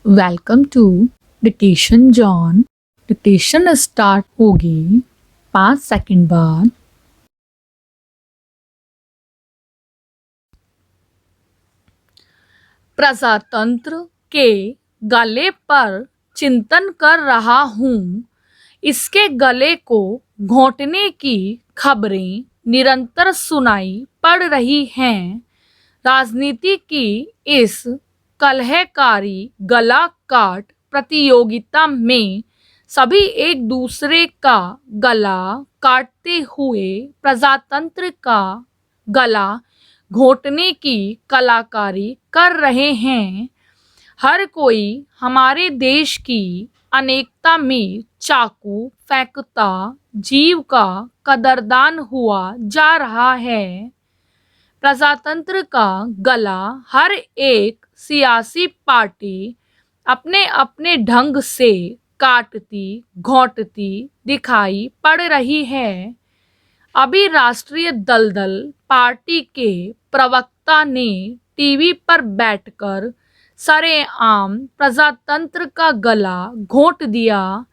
Welcome to dictation John. Dictation start होगी 5 second बाद। प्रजातंत्र के गले पर चिंतन कर रहा हूँ। इसके गले को घोंटने की खबरें निरंतर सुनाई पड़ रही हैं। राजनीति की इस कलहकारी गला काट प्रतियोगिता में सभी एक दूसरे का गला काटते हुए प्रजातंत्र का गला घोंटने की कलाकारी कर रहे हैं। हर कोई हमारे देश की अनेकता में चाकू फेंकता जीव का कदरदान हुआ जा रहा है। प्रजातंत्र का गला हर एक सियासी पार्टी अपने अपने ढंग से काटती घोंटती दिखाई पड़ रही है। अभी राष्ट्रीय दलदल पार्टी के प्रवक्ता ने टीवी पर बैठकर सरेआम प्रजातंत्र का गला घोंट दिया,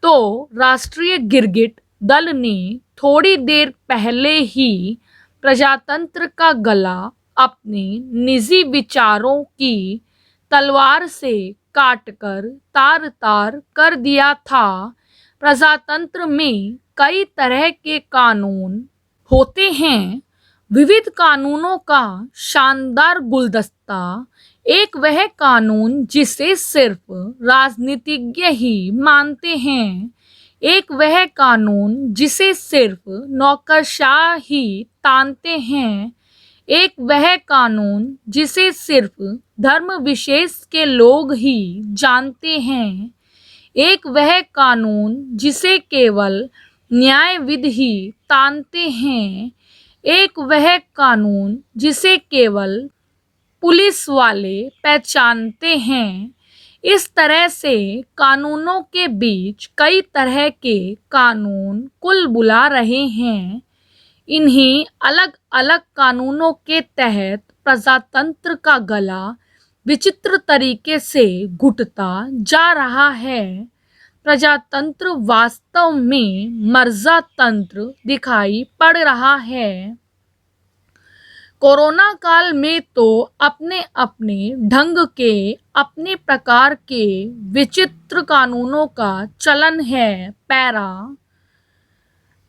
तो राष्ट्रीय गिरगिट दल ने थोड़ी देर पहले ही प्रजातंत्र का गला अपने निजी विचारों की तलवार से काटकर तार तार कर दिया था। प्रजातंत्र में कई तरह के कानून होते हैं। विविध कानूनों का शानदार गुलदस्ता। एक वह कानून जिसे सिर्फ राजनीतिज्ञ ही मानते हैं। एक वह कानून जिसे सिर्फ नौकरशाह ही तानते हैं। एक वह कानून जिसे सिर्फ धर्म विशेष के लोग ही जानते हैं। एक वह कानून जिसे केवल न्यायविद ही तानते हैं। एक वह कानून जिसे केवल पुलिस वाले पहचानते हैं। इस तरह से कानूनों के बीच कई तरह के कानून कुल बुला रहे हैं। इन्हीं अलग अलग कानूनों के तहत प्रजातंत्र का गला विचित्र तरीके से घुटता जा रहा है। प्रजातंत्र वास्तव में मर्जातंत्र दिखाई पड़ रहा है। कोरोना काल में तो अपने अपने ढंग के अपने प्रकार के विचित्र कानूनों का चलन है। पैरा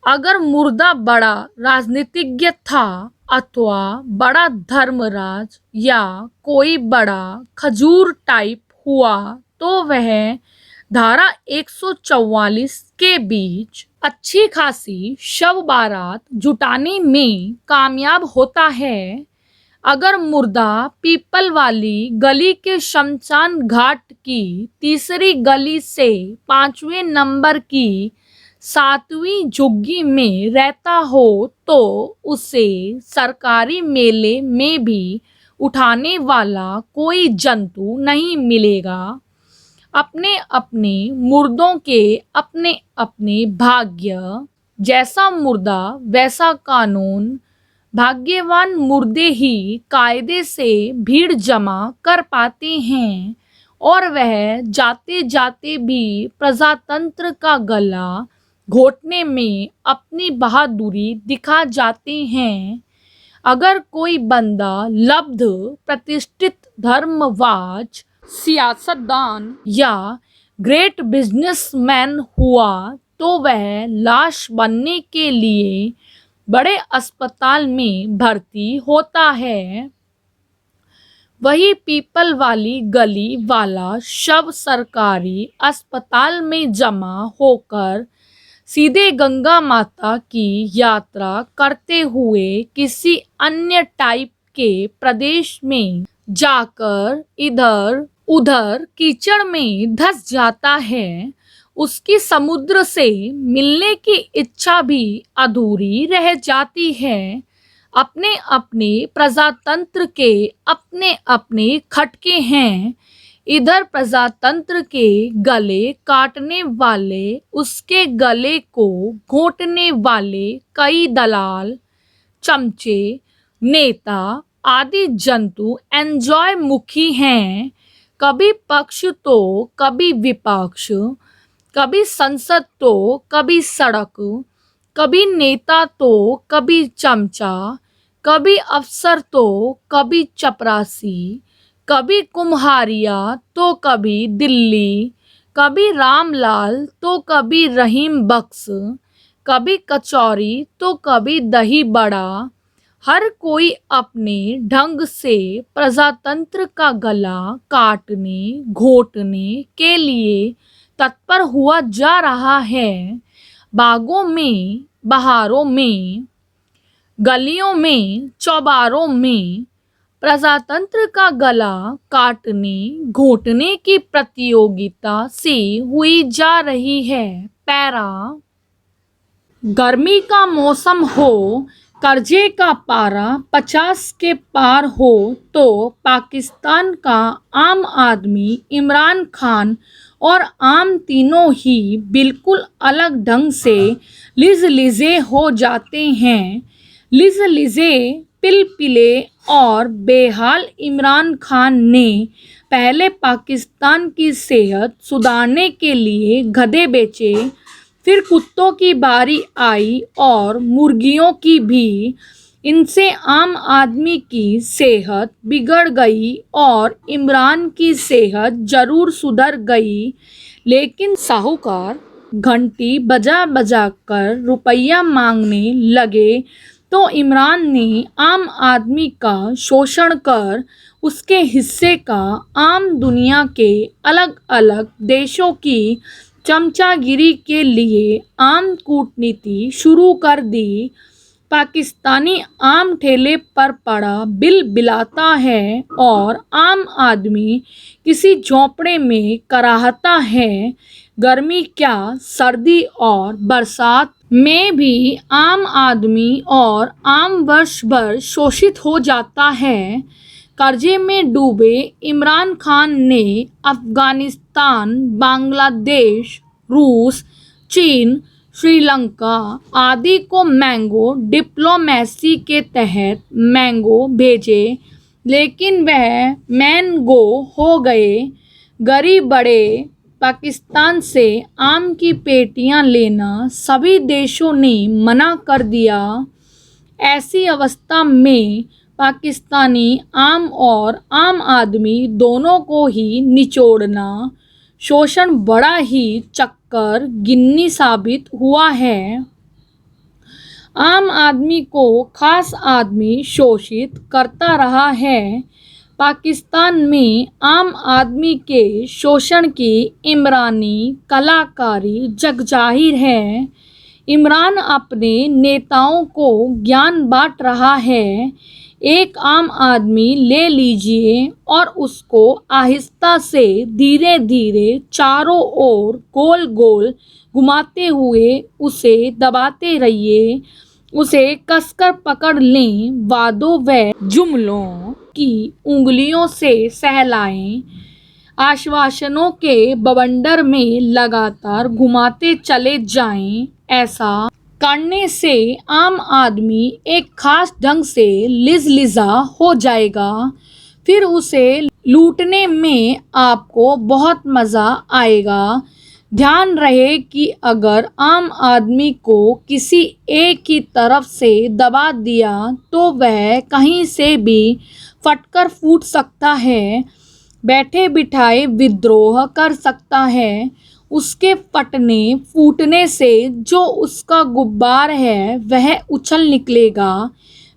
अगर मुर्दा बड़ा राजनीतिज्ञ था अथवा बड़ा धर्मराज या कोई बड़ा खजूर टाइप हुआ, तो वह धारा 144 के बीच अच्छी खासी शव बारात जुटाने में कामयाब होता है। अगर मुर्दा पीपल वाली गली के शमशान घाट की तीसरी गली से 5वें नंबर की 7वीं झुग्गी में रहता हो, तो उसे सरकारी मेले में भी उठाने वाला कोई जंतु नहीं मिलेगा। अपने अपने मुर्दों के अपने अपने भाग्य। जैसा मुर्दा वैसा कानून। भाग्यवान मुर्दे ही कायदे से भीड़ जमा कर पाते हैं और वह जाते जाते भी प्रजातंत्र का गला घोटने में अपनी बहादुरी दिखा जाते हैं। अगर कोई बंदा लब्ध प्रतिष्ठित धर्मवाज सियासतदान या ग्रेट बिजनेसमैन हुआ, तो वह लाश बनने के लिए बड़े अस्पताल में भर्ती होता है। वही पीपल वाली गली वाला शव सरकारी अस्पताल में जमा होकर सीधे गंगा माता की यात्रा करते हुए किसी अन्य टाइप के प्रदेश में जाकर इधर उधर कीचड़ में धंस जाता है। उसकी समुद्र से मिलने की इच्छा भी अधूरी रह जाती है। अपने अपने प्रजातंत्र के अपने अपने खटके हैं। इधर प्रजातंत्र के गले काटने वाले, उसके गले को घोंटने वाले कई दलाल, चमचे, नेता आदि जंतु एंजॉय मुखी हैं। कभी पक्ष तो कभी विपक्ष, कभी संसद तो कभी सड़क, कभी नेता तो कभी चमचा, कभी अफसर तो कभी चपरासी, कभी कुम्हारिया तो कभी दिल्ली, कभी रामलाल तो कभी रहीम बख्श, कभी कचौरी तो कभी दही बड़ा। हर कोई अपने ढंग से प्रजातंत्र का गला काटने घोटने के लिए तत्पर हुआ जा रहा है। बागों में, बहारों में, गलियों में, चौबारों में प्रजातंत्र का गला काटने घोटने की प्रतियोगिता सी हुई जा रही है। पैरा। गर्मी का मौसम हो, कर्जे का पारा 50 के पार हो तो पाकिस्तान का आम आदमी, इमरान खान और आम तीनों ही बिल्कुल अलग ढंग से लिजे हो जाते हैं। लिजे पिलपिले और बेहाल इमरान खान ने पहले पाकिस्तान की सेहत सुधारने के लिए गधे बेचे, फिर कुत्तों की बारी आई और मुर्गियों की भी। इनसे आम आदमी की सेहत बिगड़ गई और इमरान की सेहत जरूर सुधर गई, लेकिन साहूकार घंटी बजा बजा कर रुपया मांगने लगे तो इमरान ने आम आदमी का शोषण कर उसके हिस्से का आम दुनिया के अलग अलग देशों की चमचागिरी के लिए आम कूटनीति शुरू कर दी। पाकिस्तानी आम ठेले पर पड़ा बिल बिलाता है और आम आदमी किसी झोंपड़े में कराहता है। गर्मी क्या, सर्दी और बरसात में भी आम आदमी और आम वर्ष भर शोषित हो जाता है। कर्जे में डूबे इमरान खान ने अफगानिस्तान, बांग्लादेश, रूस, चीन, श्रीलंका आदि को मैंगो डिप्लोमेसी के तहत मैंगो भेजे, लेकिन वह मैंगो हो गए। गरीब बड़े पाकिस्तान से आम की पेटियां लेना सभी देशों ने मना कर दिया। ऐसी अवस्था में पाकिस्तानी आम और आम आदमी दोनों को ही निचोड़ना शोषण बड़ा ही चक्कर गिन्नी साबित हुआ है। आम आदमी को खास आदमी शोषित करता रहा है। पाकिस्तान में आम आदमी के शोषण की इमरानी कलाकारी जगजाहिर है। इमरान अपने नेताओं को ज्ञान बांट रहा है। एक आम आदमी ले लीजिए और उसको आहिस्ता से धीरे धीरे चारों ओर गोल गोल घुमाते हुए उसे दबाते रहिए। उसे कसकर पकड़ लें, वादों व जुमलों की उंगलियों से सहलाएं, आश्वासनों के बवंडर में लगातार घुमाते चले जाएं। ऐसा करने से आम आदमी एक खास ढंग से लिजा हो जाएगा। फिर उसे लूटने में आपको बहुत मज़ा आएगा। ध्यान रहे कि अगर आम आदमी को किसी एक की तरफ से दबा दिया तो वह कहीं से भी फटकर फूट सकता है, बैठे बिठाए विद्रोह कर सकता है। उसके फटने फूटने से जो उसका गुब्बार है वह उछल निकलेगा,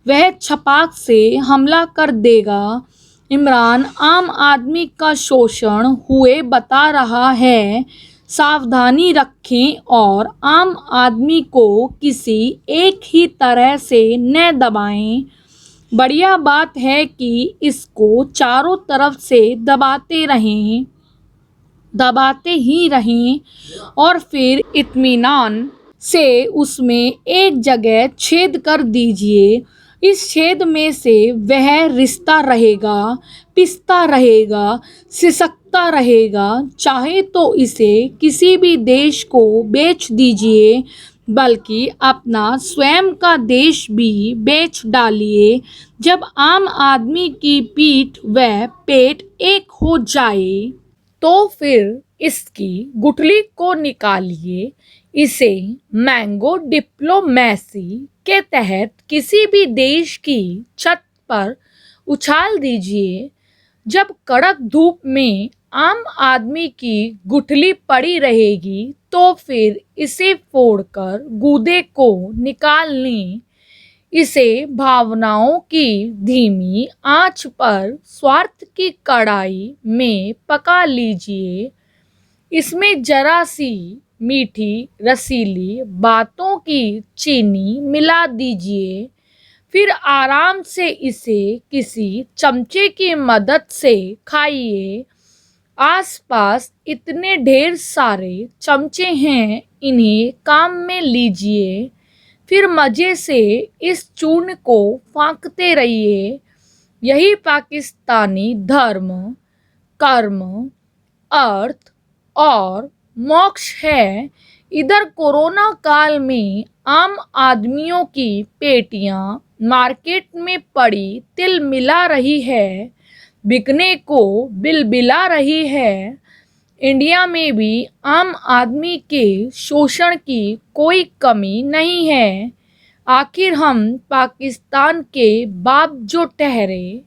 वह छपाक से हमला कर देगा। इमरान आम आदमी का शोषण हुए बता रहा है। सावधानी रखें और आम आदमी को किसी एक ही तरह से न दबाएं। बढ़िया बात है कि इसको चारों तरफ से दबाते ही रहें और फिर इत्मीनान से उसमें एक जगह छेद कर दीजिए। इस छेद में से वह रिश्ता रहेगा, पिसता रहेगा, सिसकता रहेगा। चाहे तो इसे किसी भी देश को बेच दीजिए, बल्कि अपना स्वयं का देश भी बेच डालिए। जब आम आदमी की पीठ व पेट एक हो जाए तो फिर इसकी गुठली को निकालिए। इसे मैंगो डिप्लोमेसी के तहत किसी भी देश की छत पर उछाल दीजिए। जब कड़क धूप में आम आदमी की गुठली पड़ी रहेगी तो फिर इसे फोड़कर गूदे को निकाल लें। इसे भावनाओं की धीमी आंच पर स्वार्थ की कढ़ाई में पका लीजिए। इसमें जरा सी मीठी रसीली बातों की चीनी मिला दीजिए। फिर आराम से इसे किसी चमचे की मदद से खाइए। आसपास इतने ढेर सारे चमचे हैं, इन्हें काम में लीजिए। फिर मजे से इस चूर्ण को फांकते रहिए। यही पाकिस्तानी धर्म, कर्म, अर्थ और मोक्ष है। इधर कोरोना काल में आम आदमियों की पेटियां मार्केट में पड़ी तिल मिला रही है, बिकने को बिलबिला रही है। इंडिया में भी आम आदमी के शोषण की कोई कमी नहीं है। आखिर हम पाकिस्तान के बाप जो ठहरे,